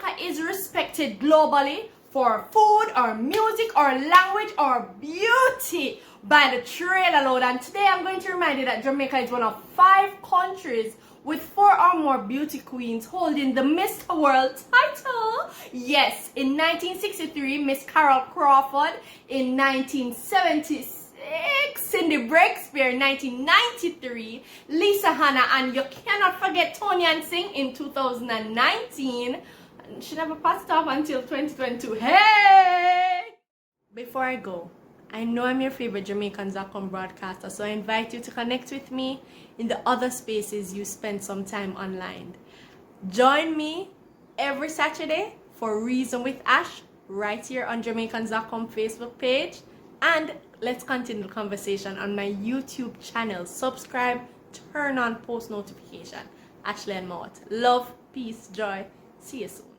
Jamaica is respected globally for food or music or language or beauty by the trailer load. And today I'm going to remind you that Jamaica is one of 5 countries with 4 or more beauty queens holding the Miss World title. Yes, in 1963, Miss Carol Crawford. In 1976, Cindy Breakspear. In 1993, Lisa Hanna. And you cannot forget Tony Singh in 2019. And she never passed off until 2022. Hey! Before I go, I know I'm your favorite Jamaican.com broadcaster, so I invite you to connect with me in the other spaces you spend some time online. Join me every Saturday for Reason with Ash right here on Jamaican.com Facebook page, and let's continue the conversation on my YouTube channel. Subscribe, turn on post notification. Ashleigh-Ann. Love, peace, joy. See you soon.